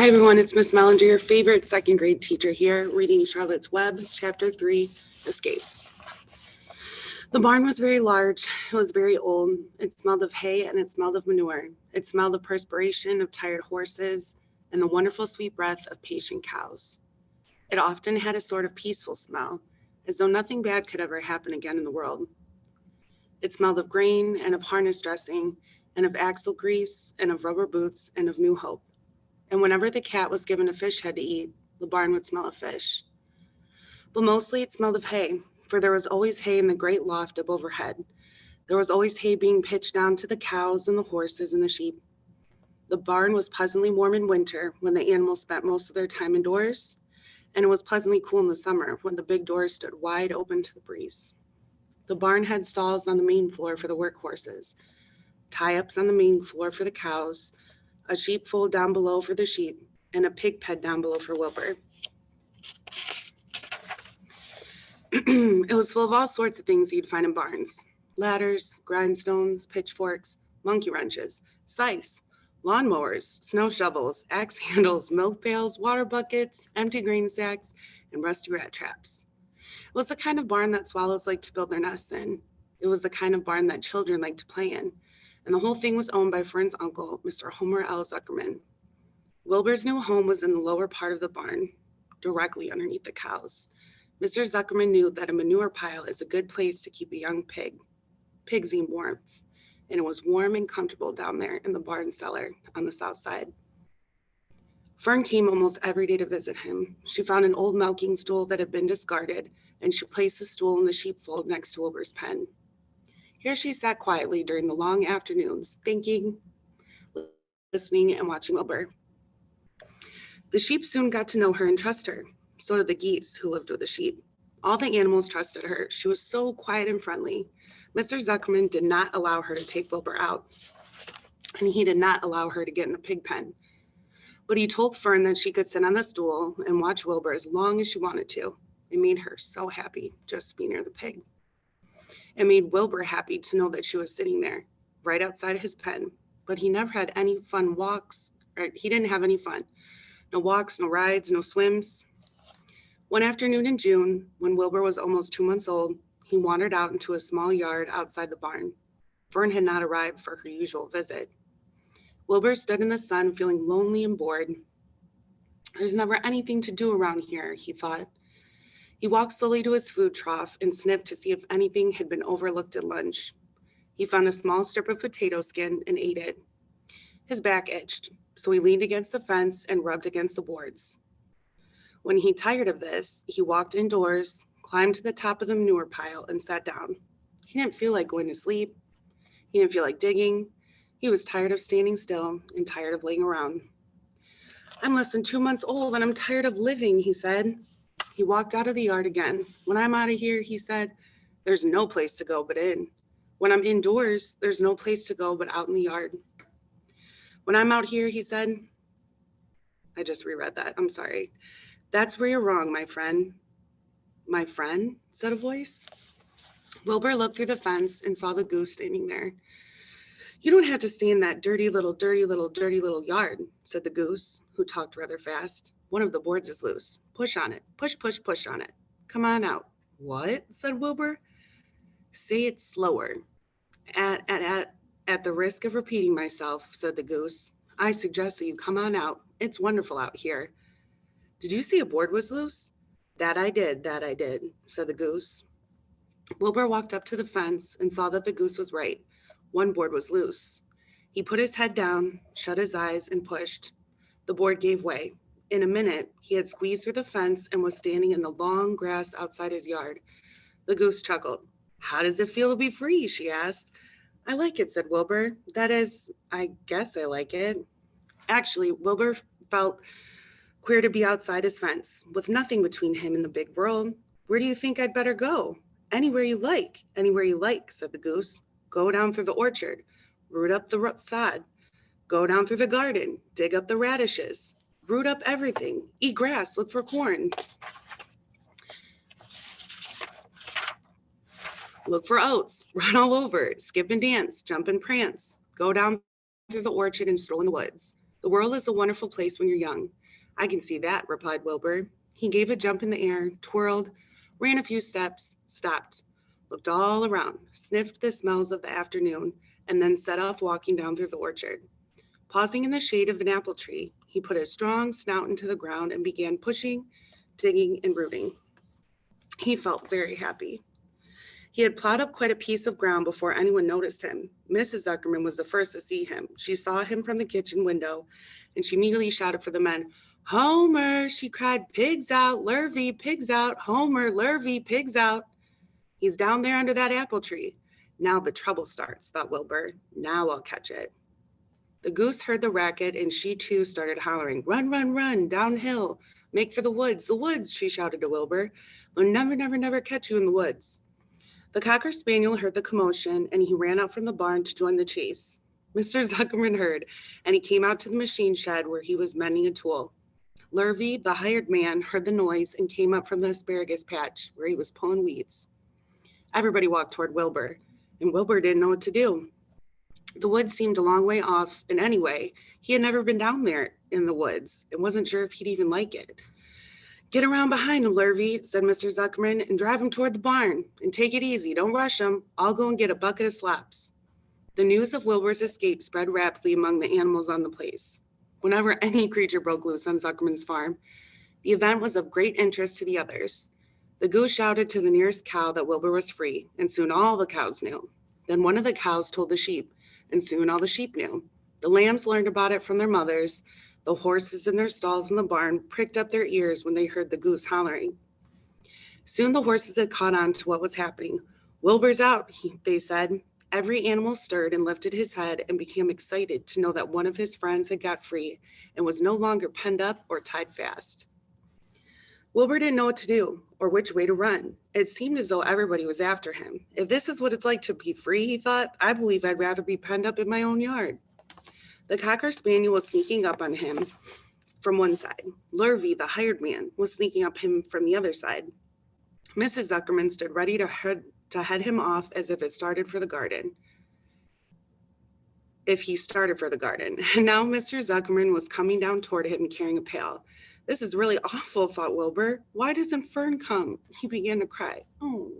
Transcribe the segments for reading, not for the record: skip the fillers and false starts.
Hi everyone, it's Miss Mellinger, your favorite second grade teacher here, reading Charlotte's Web, Chapter 3, Escape. The barn was very large, it was very old, it smelled of hay and it smelled of manure. It smelled of perspiration of tired horses and the wonderful sweet breath of patient cows. It often had a sort of peaceful smell, as though nothing bad could ever happen again in the world. It smelled of grain and of harness dressing and of axle grease and of rubber boots and of new hope. And whenever the cat was given a fish head to eat, the barn would smell of fish. But mostly it smelled of hay, for there was always hay in the great loft up overhead. There was always hay being pitched down to the cows and the horses and the sheep. The barn was pleasantly warm in winter when the animals spent most of their time indoors, and it was pleasantly cool in the summer when the big doors stood wide open to the breeze. The barn had stalls on the main floor for the work horses, tie-ups on the main floor for the cows, a sheepfold down below for the sheep, and a pig pen down below for Wilbur. It was full of all sorts of things you'd find in barns: ladders, grindstones, pitchforks, monkey wrenches, scythes, lawnmowers, snow shovels, axe handles, milk pails, water buckets, empty grain sacks, and rusty rat traps. It was the kind of barn that swallows like to build their nests in. It was the kind of barn that children like to play in. And the whole thing was owned by Fern's uncle, Mr. Homer L. Zuckerman. Wilbur's new home was in the lower part of the barn, directly underneath the cows. Mr. Zuckerman knew that a manure pile is a good place to keep a young pig. Pigs need warmth, and it was warm and comfortable down there in the barn cellar on the south side. Fern came almost every day to visit him. She found an old milking stool that had been discarded, and she placed the stool in the sheepfold next to Wilbur's pen. Here she sat quietly during the long afternoons, thinking, listening, and watching Wilbur. The sheep soon got to know her and trust her. So did the geese who lived with the sheep. All the animals trusted her. She was so quiet and friendly. Mr. Zuckerman did not allow her to take Wilbur out, and he did not allow her to get in the pig pen. But he told Fern that she could sit on the stool and watch Wilbur as long as she wanted to. It made her so happy just to be near the pig. It made Wilbur happy to know that she was sitting there, right outside his pen. But he never had any fun walks, or he didn't have any fun. No walks, no rides, no swims. One afternoon in June, when Wilbur was almost 2 months old, he wandered out into a small yard outside the barn. Fern had not arrived for her usual visit. Wilbur stood in the sun, feeling lonely and bored. There's never anything to do around here, he thought. He walked slowly to his food trough and sniffed to see if anything had been overlooked at lunch. He found a small strip of potato skin and ate it. His back itched, so he leaned against the fence and rubbed against the boards. When he tired of this, he walked indoors, climbed to the top of the manure pile, and sat down. He didn't feel like going to sleep. He didn't feel like digging. He was tired of standing still and tired of laying around. I'm less than 2 months old and I'm tired of living, he said. He walked out of the yard again. When I'm out of here, he said, there's no place to go but in. When I'm indoors, there's no place to go but out in the yard. When I'm out here, he said, I just reread that, I'm sorry. That's where you're wrong, my friend. My friend, said a voice. Wilbur looked through the fence and saw the goose standing there. You don't have to stay in that dirty little yard, said the goose, who talked rather fast. One of the boards is loose. Push on it. Push, push, push on it. Come on out. What? Said Wilbur. Say it slower. At the risk of repeating myself, said the goose, I suggest that you come on out. It's wonderful out here. Did you see a board was loose? That I did, said the goose. Wilbur walked up to the fence and saw that the goose was right. One board was loose. He put his head down, shut his eyes, and pushed. The board gave way. In a minute, he had squeezed through the fence and was standing in the long grass outside his yard. The goose chuckled. How does it feel to be free? She asked. I like it, said Wilbur. That is, I guess I like it. Actually, Wilbur felt queer to be outside his fence, with nothing between him and the big world. Where do you think I'd better go? Anywhere you like, said the goose. Go down through the orchard, root up the sod. Go down through the garden, dig up the radishes. Root up everything, eat grass, look for corn. Look for oats, run all over, skip and dance, jump and prance. Go down through the orchard and stroll in the woods. The world is a wonderful place when you're young. I can see that, replied Wilbur. He gave a jump in the air, twirled, ran a few steps, stopped, looked all around, sniffed the smells of the afternoon, and then set off walking down through the orchard. Pausing in the shade of an apple tree, he put his strong snout into the ground and began pushing, digging, and rooting. He felt very happy. He had plowed up quite a piece of ground before anyone noticed him. Mrs. Zuckerman was the first to see him. She saw him from the kitchen window, and she immediately shouted for the men. Homer, she cried, pigs out, Lurvy, pigs out, Homer, Lurvy, pigs out. He's down there under that apple tree. Now the trouble starts, thought Wilbur. Now I'll catch it. The goose heard the racket, and she too started hollering, run, run, run, downhill, make for the woods, she shouted to Wilbur. They'll never, never, never catch you in the woods. The Cocker Spaniel heard the commotion, and he ran out from the barn to join the chase. Mr. Zuckerman heard, and he came out to the machine shed where he was mending a tool. Lurvy, the hired man, heard the noise and came up from the asparagus patch where he was pulling weeds. Everybody walked toward Wilbur, and Wilbur didn't know what to do. The woods seemed a long way off, and anyway, he had never been down there in the woods and wasn't sure if he'd even like it. Get around behind him, Lurvy, said Mr. Zuckerman, and drive him toward the barn. And take it easy, don't rush him. I'll go and get a bucket of slops. The news of Wilbur's escape spread rapidly among the animals on the place. Whenever any creature broke loose on Zuckerman's farm, the event was of great interest to the others. The goose shouted to the nearest cow that Wilbur was free, and soon all the cows knew. Then one of the cows told the sheep, and soon all the sheep knew. The lambs learned about it from their mothers. The horses in their stalls in the barn pricked up their ears when they heard the goose hollering. Soon the horses had caught on to what was happening. Wilbur's out, they said. Every animal stirred and lifted his head and became excited to know that one of his friends had got free and was no longer penned up or tied fast. Wilbur didn't know what to do or which way to run. It seemed as though everybody was after him. If this is what it's like to be free, he thought, I believe I'd rather be penned up in my own yard. The Cocker Spaniel was sneaking up on him from one side. Lurvy, the hired man, was sneaking up him from the other side. Mrs. Zuckerman stood ready to head him off as if he started for the garden. And now Mr. Zuckerman was coming down toward him carrying a pail. This is really awful, thought Wilbur. Why doesn't Fern come? He began to cry. Oh.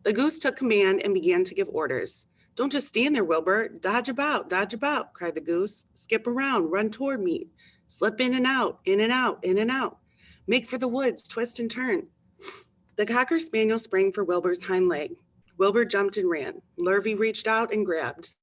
The goose took command and began to give orders. Don't just stand there, Wilbur. Dodge about, cried the goose. Skip around, run toward me. Slip in and out, in and out, in and out. Make for the woods, twist and turn. The Cocker Spaniel sprang for Wilbur's hind leg. Wilbur jumped and ran. Lurvy reached out and grabbed.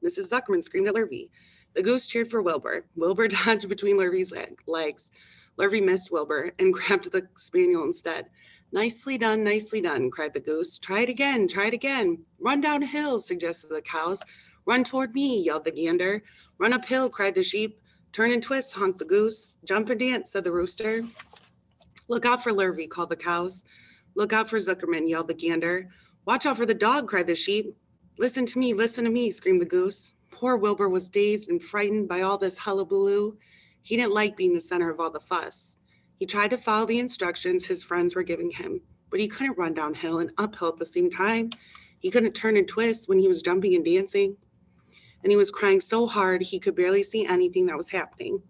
Mrs. Zuckerman screamed at Lurvy. The goose cheered for Wilbur. Wilbur dodged between Lurvy's legs. Lurvy missed Wilbur and grabbed the spaniel instead. Nicely done, cried the goose. Try it again. Run downhill, suggested the cows. Run toward me, yelled the gander. Run uphill, cried the sheep. Turn and twist, honked the goose. Jump and dance, said the rooster. Look out for Lurvy, called the cows. Look out for Zuckerman, yelled the gander. Watch out for the dog, cried the sheep. Listen to me, screamed the goose. Poor Wilbur was dazed and frightened by all this hullabaloo. He didn't like being the center of all the fuss. He tried to follow the instructions his friends were giving him, but he couldn't run downhill and uphill at the same time. He couldn't turn and twist when he was jumping and dancing. And he was crying so hard he could barely see anything that was happening.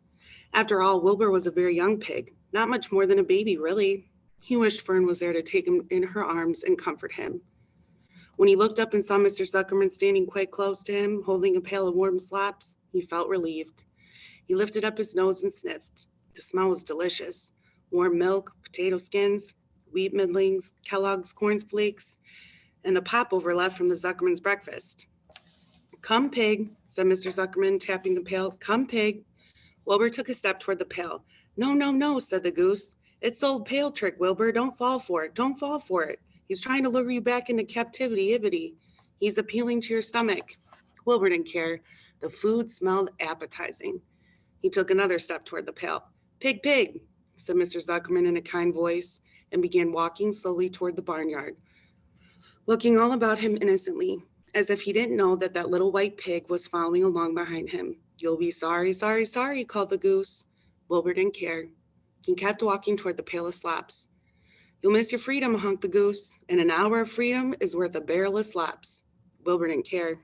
After all, Wilbur was a very young pig, not much more than a baby, really. He wished Fern was there to take him in her arms and comfort him. When he looked up and saw Mr. Zuckerman standing quite close to him, holding a pail of warm slops, he felt relieved. He lifted up his nose and sniffed. The smell was delicious. Warm milk, potato skins, wheat middlings, Kellogg's Corn Flakes, and a popover left from the Zuckerman's breakfast. Come, pig, said Mr. Zuckerman, tapping the pail. Come, pig. Wilbur took a step toward the pail. No, said the goose. It's the old pail trick, Wilbur. Don't fall for it. He's trying to lure you back into captivity. He's appealing to your stomach. Wilbur didn't care. The food smelled appetizing. He took another step toward the pail. Pig, said Mr. Zuckerman in a kind voice, and began walking slowly toward the barnyard, looking all about him innocently, as if he didn't know that that little white pig was following along behind him. You'll be sorry, called the goose. Wilbur didn't care. He kept walking toward the pail of slops. You'll miss your freedom, honked the goose, and an hour of freedom is worth a barrel of slops. Wilbur didn't care.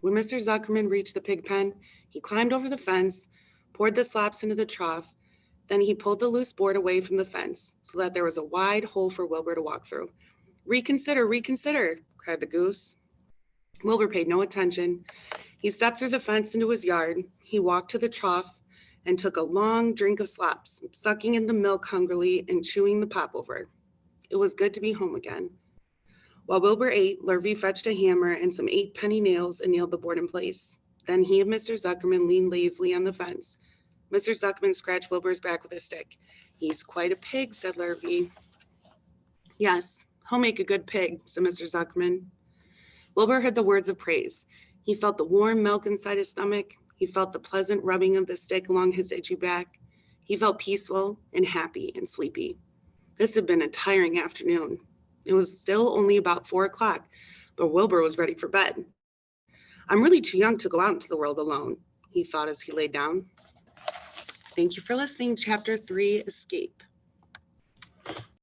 When Mr. Zuckerman reached the pig pen, he climbed over the fence, poured the slops into the trough. Then he pulled the loose board away from the fence so that there was a wide hole for Wilbur to walk through. "Reconsider, reconsider," cried the goose. Wilbur paid no attention. He stepped through the fence into his yard. He walked to the trough and took a long drink of slops, sucking in the milk hungrily and chewing the popover. It was good to be home again. While Wilbur ate, Lurvy fetched a hammer and some 8-penny nails and nailed the board in place. Then he and Mr. Zuckerman leaned lazily on the fence. Mr. Zuckerman scratched Wilbur's back with a stick. "He's quite a pig," said Lurvy. "Yes, he'll make a good pig," said Mr. Zuckerman. Wilbur heard the words of praise. He felt the warm milk inside his stomach. He felt the pleasant rubbing of the stick along his itchy back. He felt peaceful and happy and sleepy. This had been a tiring afternoon. It was still only about 4 o'clock, but Wilbur was ready for bed. "I'm really too young to go out into the world alone," he thought as he lay down. Thank you for listening. Chapter 3, Escape.